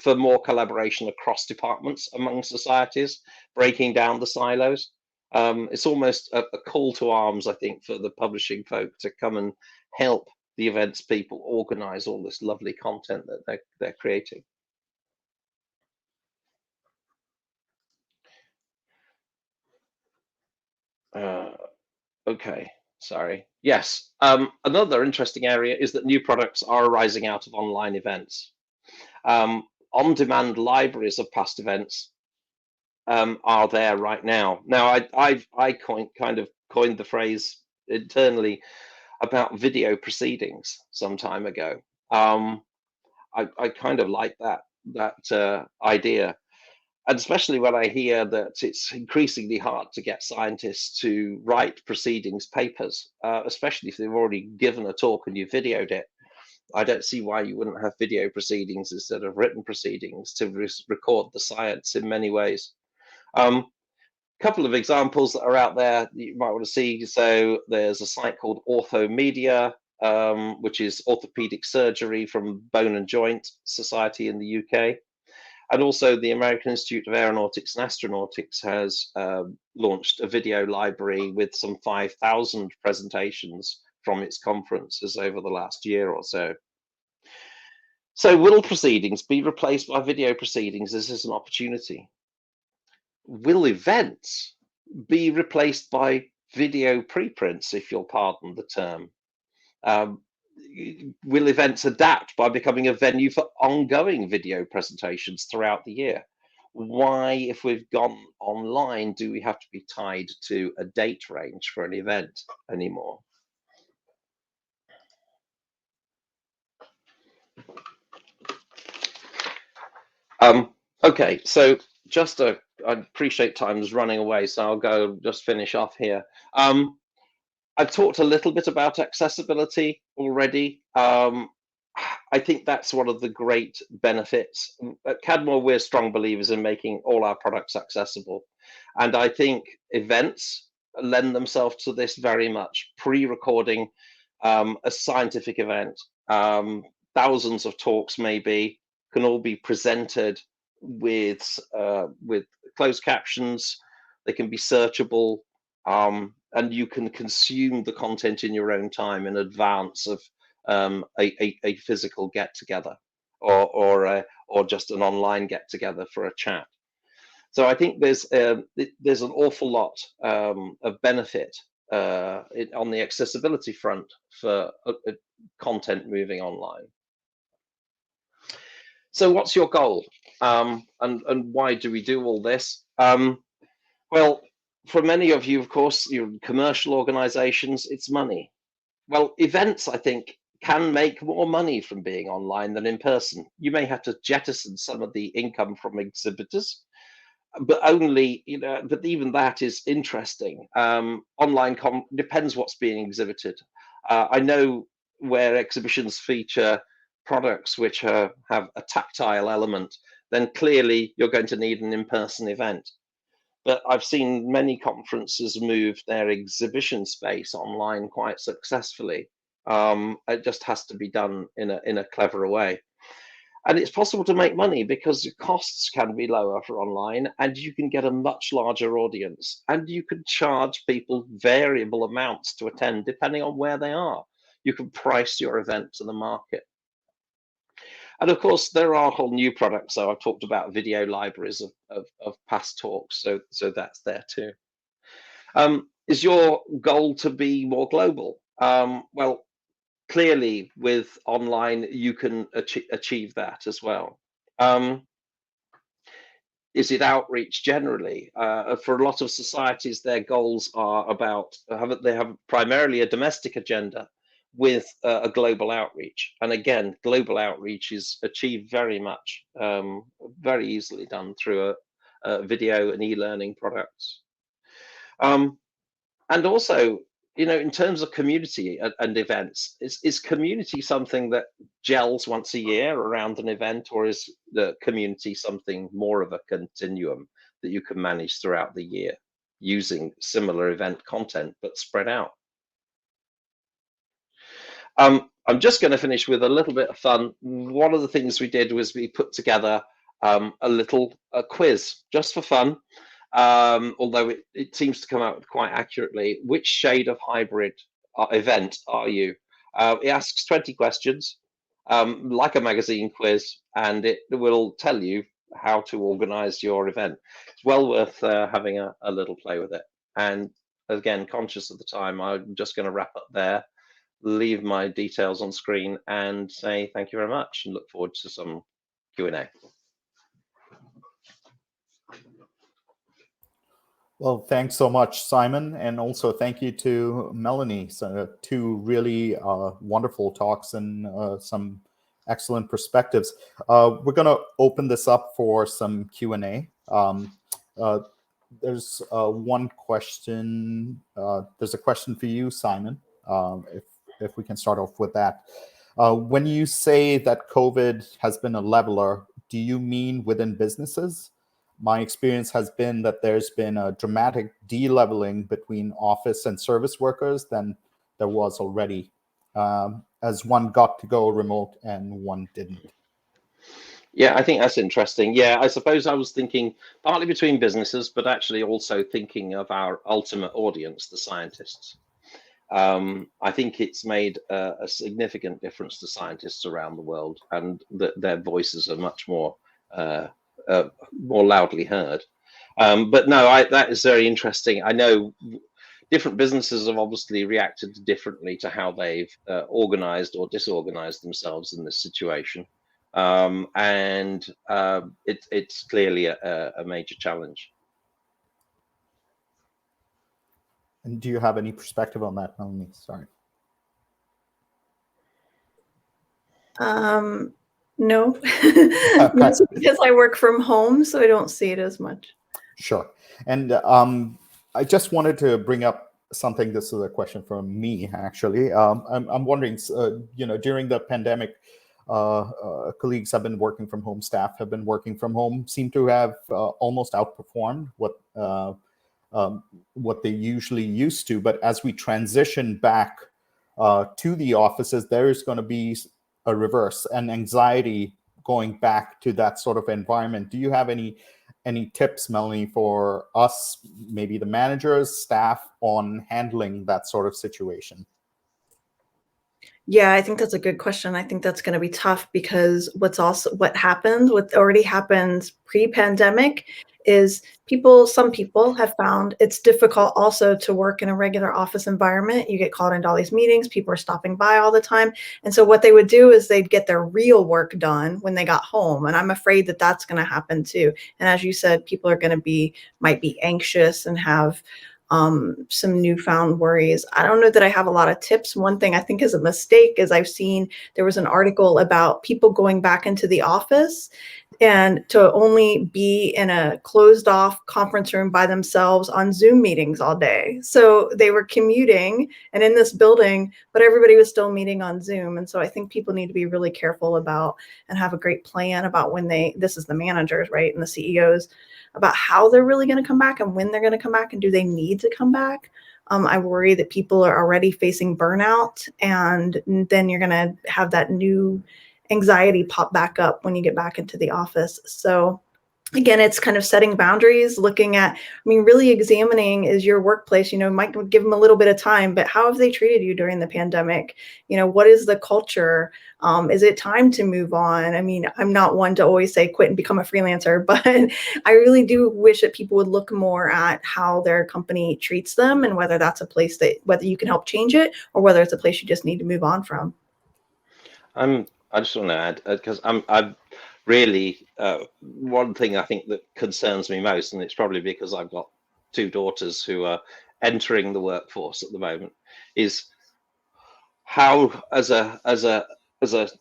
for more collaboration across departments among societies, breaking down the silos. It's almost a call to arms, I think, for the publishing folk to come and help the events people organize all this lovely content that they're creating. Okay. Sorry. Yes. Another interesting area is that new products are arising out of online events. On-demand libraries of past events are there right now. Now, I kind of coined the phrase internally about video proceedings some time ago. I kind of like that idea. And especially when I hear that it's increasingly hard to get scientists to write proceedings papers, especially if they've already given a talk and you videoed it. I don't see why you wouldn't have video proceedings instead of written proceedings to record the science in many ways. Couple of examples that are out there that you might want to see. So there's a site called Orthomedia, which is orthopedic surgery from Bone and Joint Society in the UK. And also the American Institute of Aeronautics and Astronautics has launched a video library with some 5,000 presentations from its conferences over the last year or so. So will proceedings be replaced by video proceedings? This is an opportunity. Will events be replaced by video preprints, if you'll pardon the term? Will events adapt by becoming a venue for ongoing video presentations throughout the year? Why, if we've gone online, do we have to be tied to a date range for an event anymore? Okay, so just I appreciate time's running away, so I'll go just finish off here. I've talked a little bit about accessibility already. I think that's one of the great benefits. At Cadmore, we're strong believers in making all our products accessible. And I think events lend themselves to this very much. Pre-recording a scientific event, thousands of talks maybe, can all be presented with closed captions. They can be searchable. And you can consume the content in your own time in advance of a physical get together or just an online get together for a chat. So I think there's an awful lot of benefit on the accessibility front for content moving online. So what's your goal, and why do we do all this? Well, for many of you, of course, you're commercial organizations, it's money. Well, events, I think, can make more money from being online than in person. You may have to jettison some of the income from exhibitors, but only, but even that is interesting. Online depends what's being exhibited. I know where exhibitions feature products which have a tactile element, then clearly you're going to need an in-person event. But I've seen many conferences move their exhibition space online quite successfully. It just has to be done in a cleverer way. And it's possible to make money because the costs can be lower for online and you can get a much larger audience and you can charge people variable amounts to attend depending on where they are. You can price your event to the market. And of course, there are whole new products. So I've talked about video libraries of past talks. So that's there too. Is your goal to be more global? Well, clearly with online, you can achieve that as well. Is it outreach generally? For a lot of societies, their goals are about, they have primarily a domestic agenda with a global outreach. And again, global outreach is achieved very much, very easily done through a video and e-learning products. And also, in terms of community and events, is community something that gels once a year around an event, or is the community something more of a continuum that you can manage throughout the year using similar event content but spread out? I'm just going to finish with a little bit of fun. One of the things we did was we put together a little quiz just for fun. Although it seems to come out quite accurately. Which shade of hybrid event are you? It asks 20 questions, like a magazine quiz, and it will tell you how to organize your event. It's well worth having a little play with it. And again, conscious of the time, I'm just going to wrap up there, leave my details on screen and say thank you very much and look forward to some Q&A. Well, thanks so much, Simon. And also thank you to Melanie. So two really wonderful talks and some excellent perspectives. We're going to open this up for some Q&A. There's one question. There's a question for you, Simon, if we can start off with that. When you say that COVID has been a leveler, do you mean within businesses? My experience has been that there's been a dramatic de-leveling between office and service workers than there was already, as one got to go remote and one didn't. Yeah, I think that's interesting. Yeah, I suppose I was thinking partly between businesses, but actually also thinking of our ultimate audience, the scientists. I think it's made a significant difference to scientists around the world, and that their voices are much more more loudly heard. But no, that is very interesting. I know different businesses have obviously reacted differently to how they've organized or disorganized themselves in this situation. It's clearly a major challenge. And do you have any perspective on that, Melanie? Sorry. No, Okay. Mostly because I work from home, so I don't see it as much. Sure. And I just wanted to bring up something. This is a question from me, actually. I'm wondering, during the pandemic, colleagues have been working from home, staff have been working from home, seem to have almost outperformed what they usually used to. But as we transition back to the offices, there is going to be a reverse, an anxiety going back to that sort of environment. Do you have any tips, Melanie, for us, maybe the managers, staff, on handling that sort of situation? Yeah, I think that's a good question. I think that's going to be tough because what already happened pre-pandemic is some people have found it's difficult also to work in a regular office environment. You get called into all these meetings, people are stopping by all the time. And so what they would do is they'd get their real work done when they got home. And I'm afraid that that's going to happen too. And as you said, people are going to might be anxious and have some newfound worries. I don't know that I have a lot of tips. One thing I think is a mistake is I've seen there was an article about people going back into the office and to only be in a closed off conference room by themselves on Zoom meetings all day. So they were commuting and in this building, but everybody was still meeting on Zoom. And so I think people need to be really careful about and have a great plan about this is the managers, right? And the CEOs, about how they're really going to come back and when they're going to come back and do they need to come back. I worry that people are already facing burnout, and then you're going to have that new anxiety pop back up when you get back into the office. So again, it's kind of setting boundaries, looking at, really examining, is your workplace, might give them a little bit of time, but how have they treated you during the pandemic? What is the culture? Is it time to move on? I'm not one to always say quit and become a freelancer, but I really do wish that people would look more at how their company treats them and whether that's a place whether you can help change it or whether it's a place you just need to move on from. I just want to add, because I'm really, one thing I think that concerns me most, and it's probably because I've got two daughters who are entering the workforce at the moment, is how, as a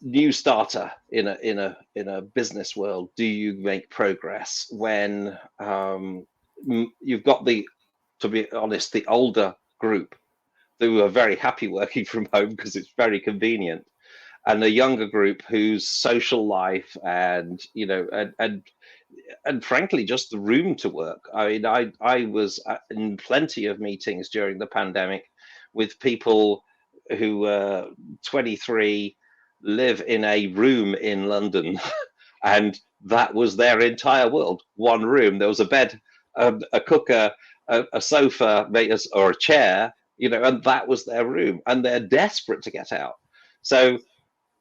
new starter in a business world, do you make progress when you've got to be honest, the older group who are very happy working from home because it's very convenient, and a younger group whose social life and frankly just the room to work. I was in plenty of meetings during the pandemic with people who were 23, live in a room in London, and that was their entire world. One room. There was a bed, a cooker, a sofa, or a chair, and that was their room. And they're desperate to get out. So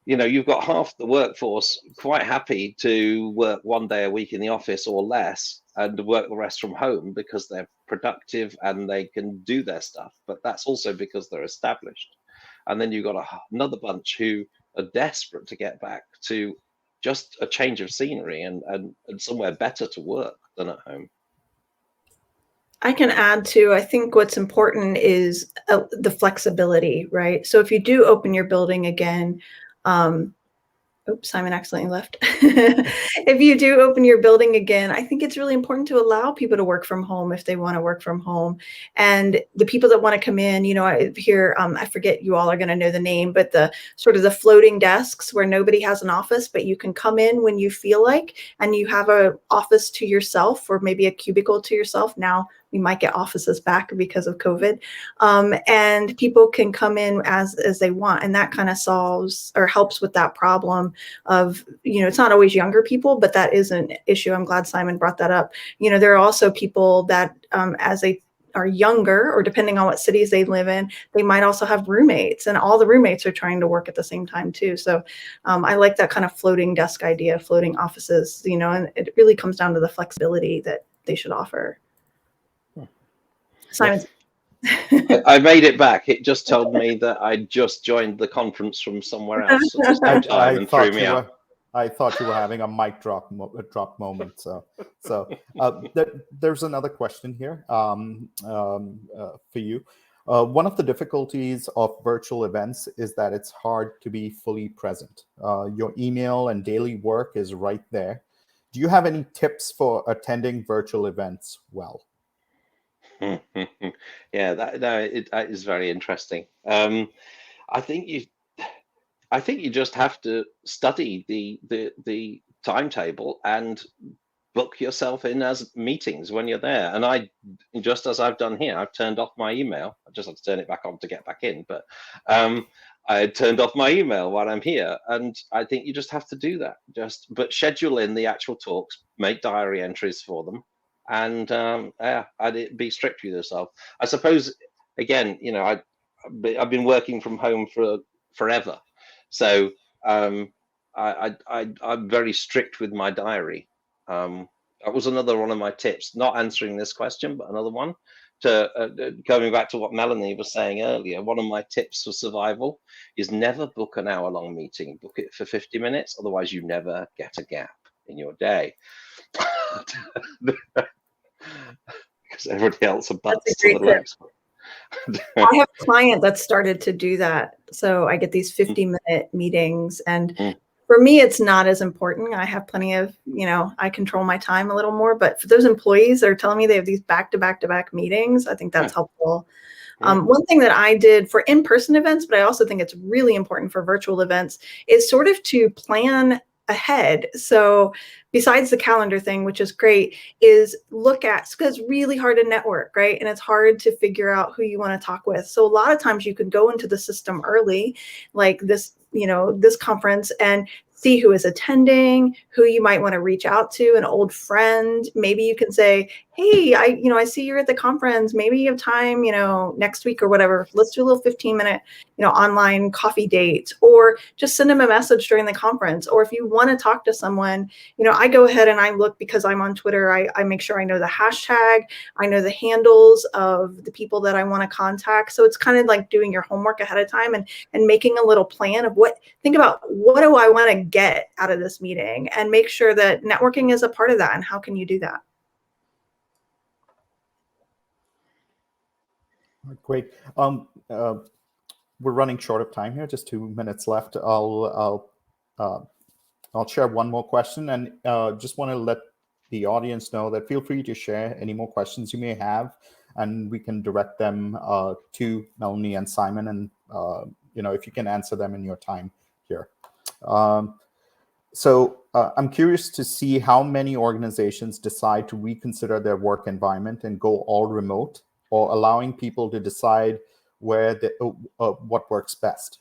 you've got half the workforce quite happy to work 1 day a week in the office or less and work the rest from home because they're productive and they can do their stuff. But that's also because they're established. And then you've got another bunch who are desperate to get back to just a change of scenery and somewhere better to work than at home. I can add to, I think what's important is the flexibility, right? So if you do open your building again, Oops, Simon accidentally left. If you do open your building again, I think it's really important to allow people to work from home if they want to work from home. And the people that want to come in, I hear, I forget, you all are going to know the name, but the sort of the floating desks where nobody has an office, but you can come in when you feel like, and you have an office to yourself or maybe a cubicle to yourself. Now we might get offices back because of COVID. And people can come in as they want. And that kind of solves or helps with that problem of, it's not always younger people, but that is an issue. I'm glad Simon brought that up. There are also people that as they are younger, or depending on what cities they live in, they might also have roommates, and all the roommates are trying to work at the same time too. So I like that kind of floating desk idea, floating offices, and it really comes down to the flexibility that they should offer. Simon. I made it back. It just told me that I just joined the conference from somewhere else at the same time and threw me out. I thought you were having a mic drop moment. So there's another question here for you. One of the difficulties of virtual events is that it's hard to be fully present. Your email and daily work is right there. Do you have any tips for attending virtual events well? Yeah, that is very interesting. I think you just have to study the timetable and book yourself in as meetings when you're there. And I, just as I've done here, I've turned off my email. I just have to turn it back on to get back in, but I turned off my email while I'm here. And I think you just have to do that. But schedule in the actual talks, make diary entries for them. And I'd be strict with yourself. I suppose, again, I've been working from home for forever, so I'm very strict with my diary. That was another one of my tips, not answering this question, but another one. Going back to what Melanie was saying earlier, one of my tips for survival is never book an hour-long meeting. Book it for 50 minutes, otherwise you never get a gap in your day. Because everybody else abuts to the next one. I have a client that started to do that. So I get these 50-minute meetings, and for me, it's not as important. I have plenty of, I control my time a little more, but for those employees that are telling me they have these back-to-back-to-back meetings, I think that's helpful. One thing that I did for in-person events, but I also think it's really important for virtual events, is sort of to plan ahead. So besides the calendar thing, which is great, is look at, because it's really hard to network, right? And it's hard to figure out who you want to talk with. So a lot of times you could go into the system early, like this, this conference, and see who is attending, who you might want to reach out to, an old friend. Maybe you can say, hey, I see you're at the conference. Maybe you have time, next week or whatever. Let's do a little 15-minute, online coffee date, or just send them a message during the conference. Or if you want to talk to someone, I go ahead and I look, because I'm on Twitter, I make sure I know the hashtag, I know the handles of the people that I want to contact. So it's kind of like doing your homework ahead of time and making a little plan of think about what do I want to get out of this meeting, and make sure that networking is a part of that. And how can you do that? Great. We're running short of time here, just 2 minutes left. I'll share one more question, and just want to let the audience know that feel free to share any more questions you may have, and we can direct them to Melanie and Simon, and if you can answer them in your time here. So I'm curious to see how many organizations decide to reconsider their work environment and go all remote, or allowing people to decide where what works best.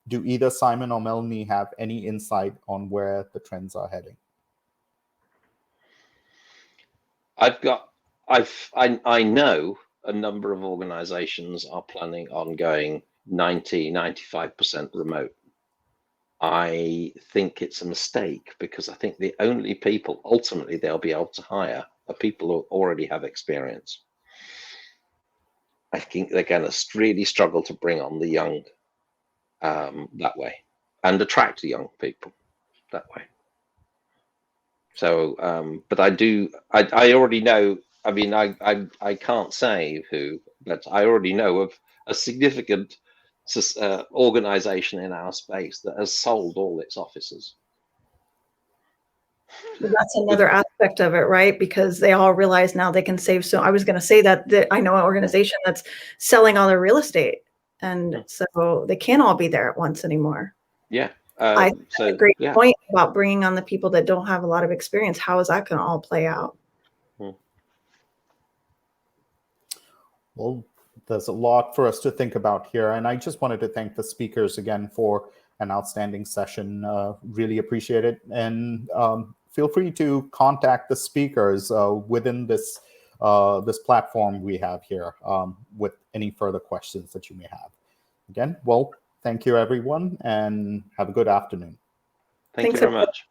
Do either Simon or Melanie have any insight on where the trends are heading? I know a number of organizations are planning on going 95% remote. I think it's a mistake, because I think the only people ultimately they'll be able to hire are people who already have experience. I think they're going to really struggle to bring on the young that way, and attract the young people that way. So, but I already know, I mean, I can't say who, but I already know of a significant organization in our space that has sold all its offices. Well, that's another aspect of it, right? Because they all realize now they can save. So I was going to say that I know an organization that's selling all their real estate, and so they can't all be there at once anymore. Yeah. I think that's a great point about bringing on the people that don't have a lot of experience. How is that going to all play out? Well, there's a lot for us to think about here. And I just wanted to thank the speakers again for an outstanding session. Really appreciate it. And feel free to contact the speakers within this this platform we have here with any further questions that you may have. Again, well, thank you, everyone, and have a good afternoon. Thank you very much.